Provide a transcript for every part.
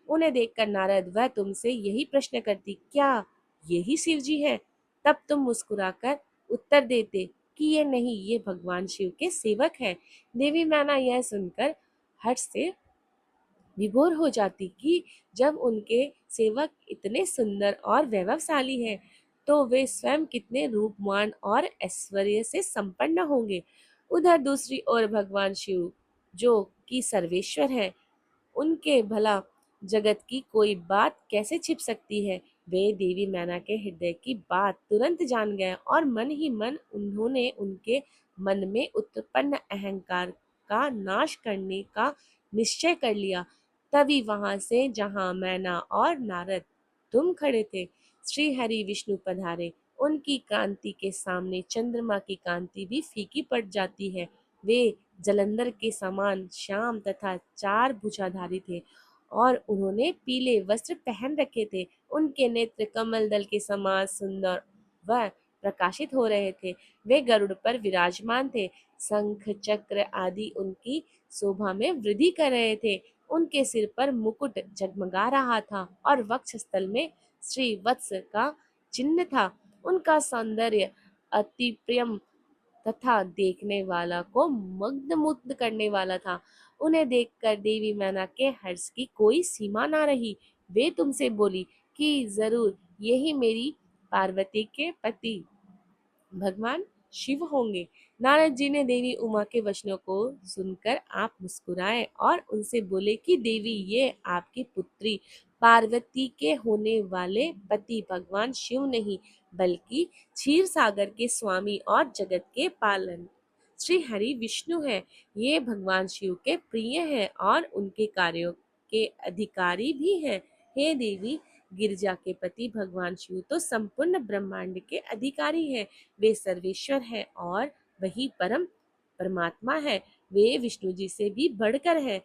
उन्हें देखकर नारद, वह तुमसे यही प्रश्न करती, क्या यही शिव जी है? तब तुम मुस्कुराकर उत्तर देते कि ये नहीं, ये भगवान शिव के सेवक हैं। देवी मैना यह सुनकर हर्ष से विभोर हो जाती कि जब उनके सेवक इतने सुंदर और वैभवशाली हैं, तो वे स्वयं कितने रूपवान और ऐश्वर्य से संपन्न होंगे। उधर दूसरी ओर भगवान शिव, जो कि सर्वेश्वर है, उनके भला जगत की कोई बात कैसे छिप सकती है? वे देवी मैना के हृदय की बात तुरंत जान गए और मन ही मन उन्होंने उनके मन में उत्पन्न अहंकार का नाश करने का निश्चय कर लिया। तभी वहां से, जहां मैना और नारद तुम खड़े थे, श्री हरि विष्णु पधारे। उनकी कांति के सामने चंद्रमा की कांति भी फीकी पड़ जाती है। वे जलंधर के समान श्याम तथा चार भुजाधारी थे और उन्होंने पीले वस्त्र पहन रखे थे। उनके नेत्र कमल दल के समान सुंदर व प्रकाशित हो रहे थे। वे गरुड़ पर विराजमान थे। शंख चक्र आदि उनकी शोभा में वृद्धि कर रहे थे। उनके सिर पर मुकुट जगमगा रहा था और वक्षस्थल में श्री वत्स का चिन्ह था। उनका सौंदर्य अति प्रियम तथा देखने वाला को मग्न करने वाला था। उन्हें देखकर देवी मैना के हर्ष की कोई सीमा ना रही। वे तुमसे बोली कि जरूर यही मेरी पार्वती के पति भगवान शिव होंगे। नारद जी ने देवी उमा के वचनों को सुनकर आप मुस्कुराए और उनसे बोले कि देवी, ये आपकी पुत्री पार्वती के होने वाले पति भगवान शिव नहीं, बल्कि क्षीर सागर के स्वामी और जगत के पालन श्री हरि विष्णु है। ये भगवान शिव के प्रिय हैं और उनके कार्यों के अधिकारी भी हैं। हे देवी, गिरजा के पति भगवान शिव तो संपूर्ण ब्रह्मांड के अधिकारी हैं। वे सर्वेश्वर हैं और वही परम परमात्मा है। वे विष्णु जी से भी बढ़कर है।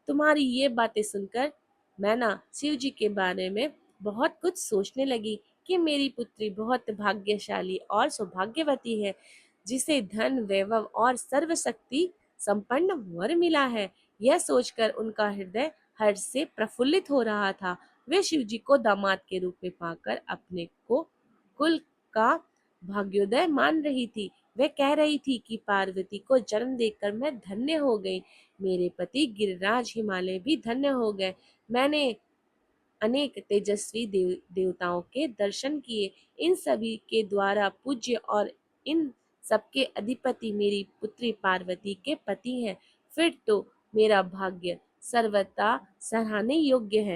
तुम्हारी ये बातें सुनकर मैं ना शिव जी के बारे में बहुत कुछ सोचने लगी कि मेरी पुत्री बहुत भाग्यशाली और सौभाग्यवती है, जिसे धन वैभव और सर्वशक्ति संपन्न वर मिला है। यह सोचकर उनका हृदय हर्ष से प्रफुल्लित हो रहा था। वे शिव जी को दामाद के रूप में पाकर अपने को कुल का भाग्योदय मान रही थी। वे कह रही थी कि पार्वती को जन्म देकर मैं धन्य हो गई। मेरे पति गिरिराज हिमालय भी धन्य हो गए। मैंने अनेक तेजस्वी देवताओं के दर्शन किए। इन सभी के द्वारा पूज्य और इन सबके अधिपति मेरी पुत्री पार्वती के पति हैं। फिर तो मेरा भाग्य सर्वथा सराहने योग्य है।